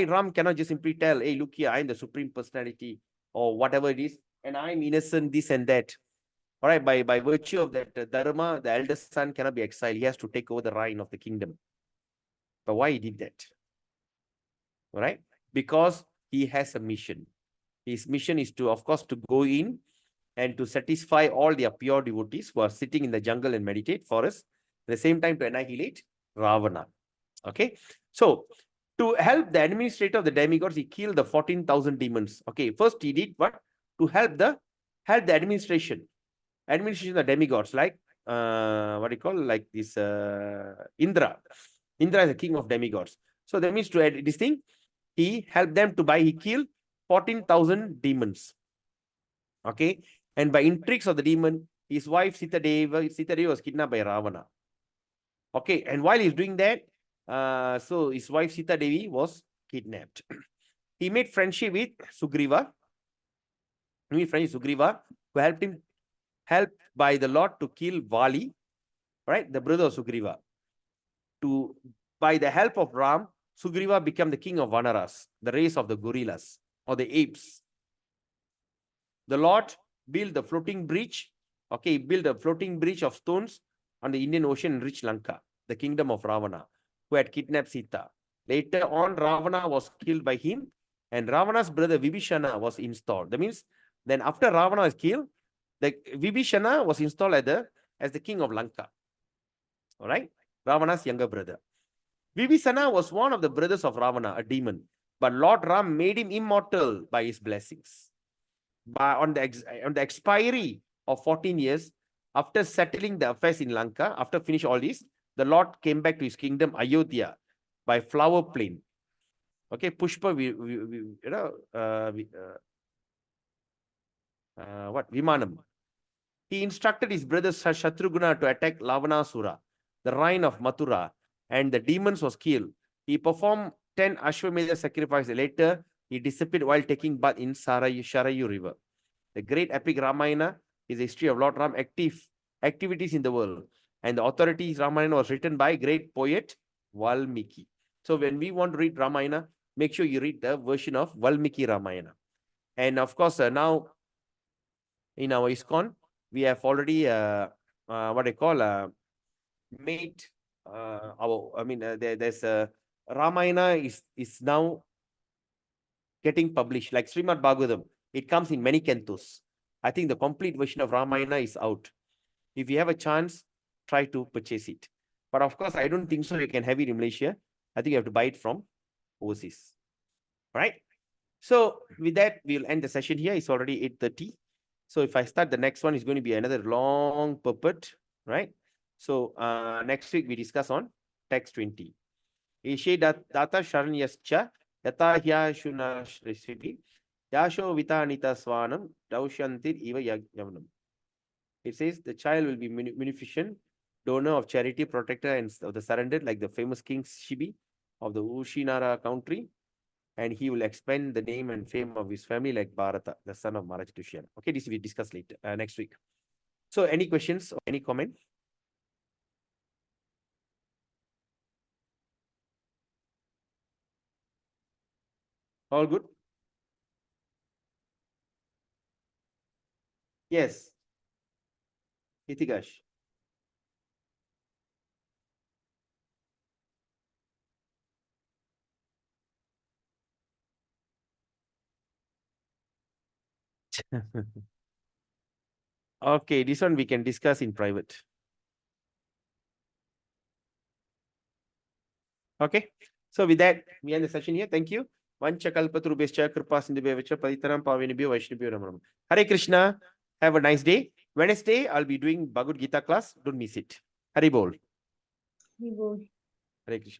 Ram cannot just simply tell, hey, look here, I'm the supreme personality or whatever it is, and I'm innocent, this and that. All right, by virtue of that dharma, the eldest son cannot be exiled. He has to take over the reign of the kingdom. But why he did that? All right, because he has a mission. His mission is to, of course, to go in and to satisfy all the pure devotees who are sitting in the jungle and meditate forest. At the same time, to annihilate Ravana. Okay, so to help the administrator of the demigods, he killed the 14,000 demons. Okay, first he did what? To help the administration of the demigods, like what do you call, like this Indra. Indra is the king of demigods. So that means to add this thing, he helped them to he killed 14,000 demons. Okay, and by intrigues of the demon, his wife Sita Devi was kidnapped by Ravana. Okay, and while he's doing that, so his wife Sita Devi was kidnapped. He made friendship with Sugriva. Who helped him, helped by the Lord to kill Vali, right, the brother of Sugriva. By the help of Ram, Sugriva became the king of Vanaras, the race of the gorillas or the apes. The Lord built the floating bridge. Okay, he built a floating bridge of stones on the Indian Ocean and reached Lanka, the kingdom of Ravana, who had kidnapped Sita. Later on, Ravana was killed by him, and Ravana's brother Vibhishana was installed. That means, then after Ravana was killed, the Vibhishana was installed as the king of Lanka. All right, Ravana's younger brother. Vibhishana was one of the brothers of Ravana, a demon, but Lord Ram made him immortal by his blessings. On the expiry of 14 years, after settling the affairs in Lanka, after finish all this, the Lord came back to his kingdom, Ayodhya, by flower plain. Okay, Pushpa, Vimanam. He instructed his brother Shatrughna to attack Lavanasura, the reign of Mathura, and the demons was killed. He performed 10 Ashwamedha sacrifices. Later, he disappeared while taking bath in Sharayu river. The great epic Ramayana is the history of Lord Ram activities in the world. And the authorities Ramayana was written by great poet Valmiki. So when we want to read Ramayana, make sure you read the version of Valmiki Ramayana. And of course, now in our ISKCON, we have already made there's Ramayana is now getting published, like Srimad Bhagavatam. It comes in many cantos. I think the complete version of Ramayana is out. If you have a chance, try to purchase it. But of course, I don't think so. You can have it in Malaysia. I think you have to buy it from overseas. All right. So with that, we'll end the session here. It's already 8:30. So if I start the next one, it's going to be another long purport, right? So next week we discuss on text 20. Ishe data sharanyascha yata hya shuna recipe yasho vitanita swanam daushantir eva yavanam. It says the child will be munificent, donor of charity, protector and of the surrendered, like the famous King Shibi of the Ushinara country. And he will expand the name and fame of his family like Bharata, the son of Maharaj Dushyanta. Okay, this we discuss later, next week. So any questions or any comment? All good? Yes. Itikash. Okay, this one we can discuss in private. Okay, so with that, we end the session here. Thank you. Vanchakalpatrubhescha kripasindhubhyevacha paditanam pavinibhyo vaishnavibhyo namo namaः. Hare Krishna. Have a nice day. Wednesday, I'll be doing Bhagavad Gita class. Don't miss it. Hare Bol. We go. Hare Krishna.